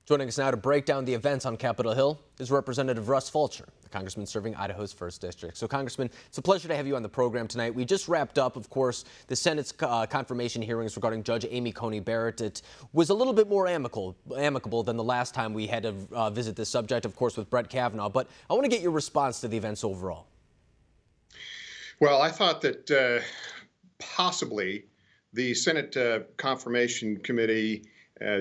Joining us now to break down the events on Capitol Hill is Representative Russ Fulcher, the congressman serving Idaho's 1st District. So, Congressman, it's a pleasure to have you on the program tonight. We just wrapped up, of course, the Senate's confirmation hearings regarding Judge Amy Coney Barrett. It was a little bit more amicable than the last time we had to visit this subject, of course, with Brett Kavanaugh. But I want to get your response to the events overall. Well, I thought that possibly the Senate Confirmation Committee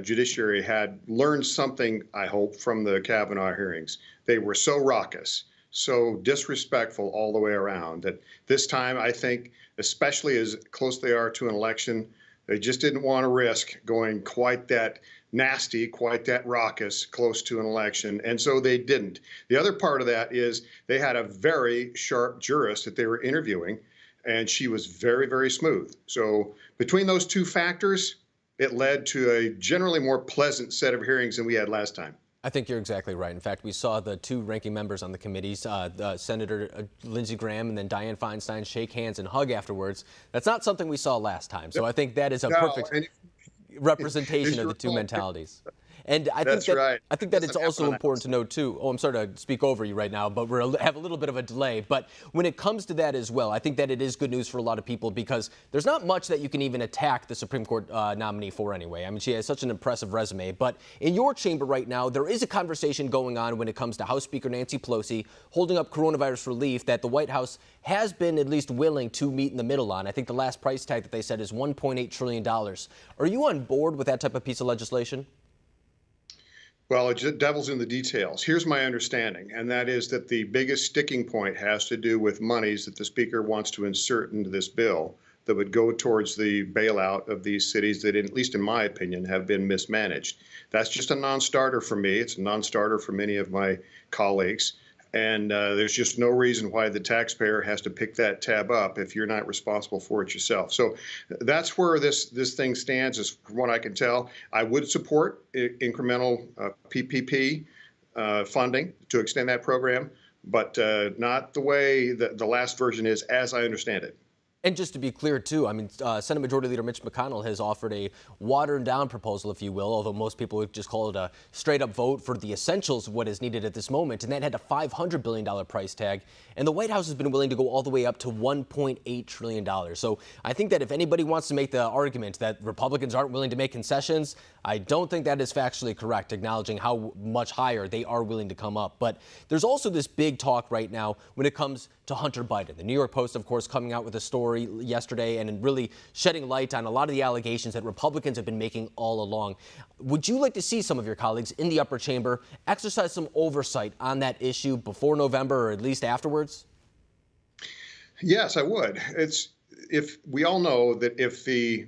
Judiciary had learned something, I hope, from the Kavanaugh hearings. They were so raucous, so disrespectful all the way around that this time, I think, especially as close they are to an election, they just didn't want to risk going quite that nasty, quite that raucous close to an election. And so they didn't. The other part of that is they had a very sharp jurist that they were interviewing, and she was very, very smooth. So between those two factors, it led to a generally more pleasant set of hearings than we had last time. I think you're exactly right. In fact, we saw the two ranking members on the committees, Senator Lindsey Graham and then Dianne Feinstein, shake hands and hug afterwards. That's not something we saw last time. So I think that is a perfect representation of the two mentalities. And I think that it's also important to note, too. Oh, I'm sorry to speak over you right now, but we have a little bit of a delay. But when it comes to that as well, I think that it is good news for a lot of people because there's not much that you can even attack the Supreme Court nominee for anyway. I mean, she has such an impressive resume. But in your chamber right now, there is a conversation going on when it comes to House Speaker Nancy Pelosi holding up coronavirus relief that the White House has been at least willing to meet in the middle on. I think the last price tag that they said is $1.8 trillion. Are you on board with that type of piece of legislation? Well, it devil's in the details. Here's my understanding, and that is that the biggest sticking point has to do with monies that the Speaker wants to insert into this bill that would go towards the bailout of these cities that, at least in my opinion, have been mismanaged. That's just a non-starter for me. It's a non-starter for many of my colleagues. And there's just no reason why the taxpayer has to pick that tab up if you're not responsible for it yourself. So that's where this thing stands, as from what I can tell. I would support incremental PPP funding to extend that program, but not the way that the last version is, as I understand it. And just to be clear, too, I mean, Senate Majority Leader Mitch McConnell has offered a watered-down proposal, if you will, although most people would just call it a straight-up vote for the essentials of what is needed at this moment, and that had a $500 billion price tag. And the White House has been willing to go all the way up to $1.8 trillion. So I think that if anybody wants to make the argument that Republicans aren't willing to make concessions, I don't think that is factually correct, acknowledging how much higher they are willing to come up. But there's also this big talk right now when it comes to Hunter Biden. The New York Post, of course, coming out with a story yesterday and really shedding light on a lot of the allegations that Republicans have been making all along. Would you like to see some of your colleagues in the upper chamber exercise some oversight on that issue before November or at least afterwards? Yes, I would. If we all know that if the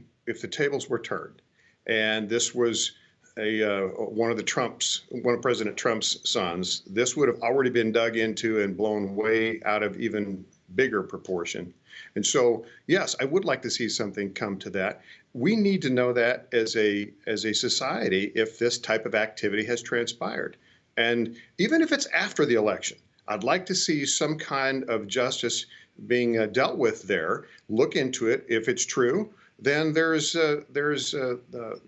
tables were turned and this was one of President Trump's sons, this would have already been dug into and blown way out of even bigger proportion. And so, yes, I would like to see something come to that. We need to know that as a society if this type of activity has transpired. And even if it's after the election, I'd like to see some kind of justice being dealt with there. Look into it. If it's true, then you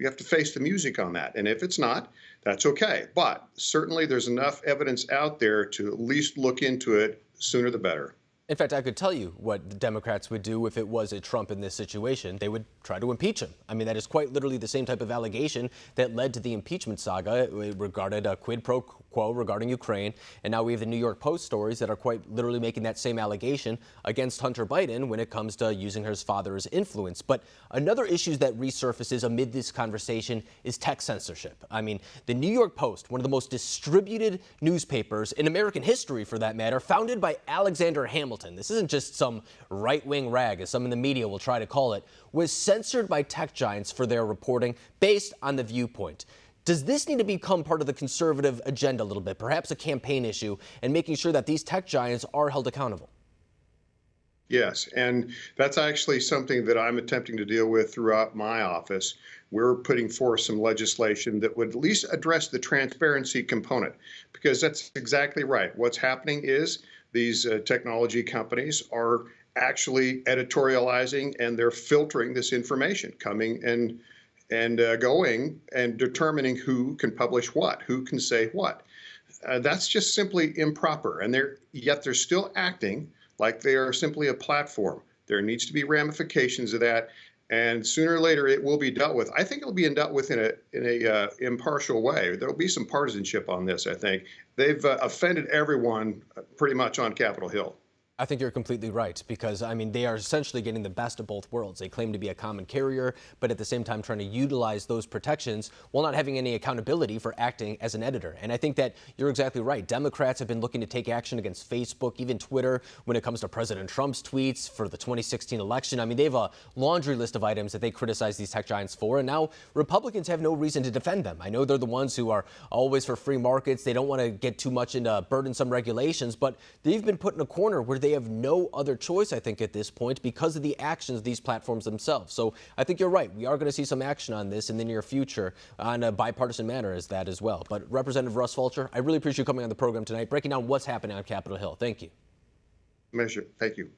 have to face the music on that. And if it's not, that's okay. But certainly there's enough evidence out there to at least look into it. Sooner the better. In fact, I could tell you what the Democrats would do if it was a Trump in this situation. They would try to impeach him. I mean, that is quite literally the same type of allegation that led to the impeachment saga. It regarded a quid pro quo regarding Ukraine. And now we have the New York Post stories that are quite literally making that same allegation against Hunter Biden when it comes to using his father's influence. But another issue that resurfaces amid this conversation is tech censorship. I mean, the New York Post, one of the most distributed newspapers in American history, for that matter, founded by Alexander Hamilton. This isn't just some right-wing rag, as some in the media will try to call it, was censored by tech giants for their reporting based on the viewpoint. Does this need to become part of the conservative agenda a little bit, perhaps a campaign issue, and making sure that these tech giants are held accountable? Yes, and that's actually something that I'm attempting to deal with throughout my office. We're putting forth some legislation that would at least address the transparency component, because that's exactly right. What's happening is these technology companies are actually editorializing and they're filtering this information coming and going and determining who can publish what, who can say what. That's just simply improper. And yet they're still acting like they are simply a platform. There needs to be ramifications of that. And sooner or later, it will be dealt with. I think it'll be dealt with in a impartial way. There'll be some partisanship on this, I think. They've offended everyone pretty much on Capitol Hill. I think you're completely right, because, I mean, they are essentially getting the best of both worlds. They claim to be a common carrier, but at the same time trying to utilize those protections while not having any accountability for acting as an editor. And I think that you're exactly right. Democrats have been looking to take action against Facebook, even Twitter, when it comes to President Trump's tweets for the 2016 election. I mean, they have a laundry list of items that they criticize these tech giants for, and now Republicans have no reason to defend them. I know they're the ones who are always for free markets. They don't want to get too much into burdensome regulations, but they've been put in a corner where they have no other choice, I think, at this point because of the actions of these platforms themselves. So I think you're right. We are going to see some action on this in the near future on a bipartisan manner as that as well. But Representative Russ Fulcher, I really appreciate you coming on the program tonight, breaking down what's happening on Capitol Hill. Thank you. Measure. Thank you.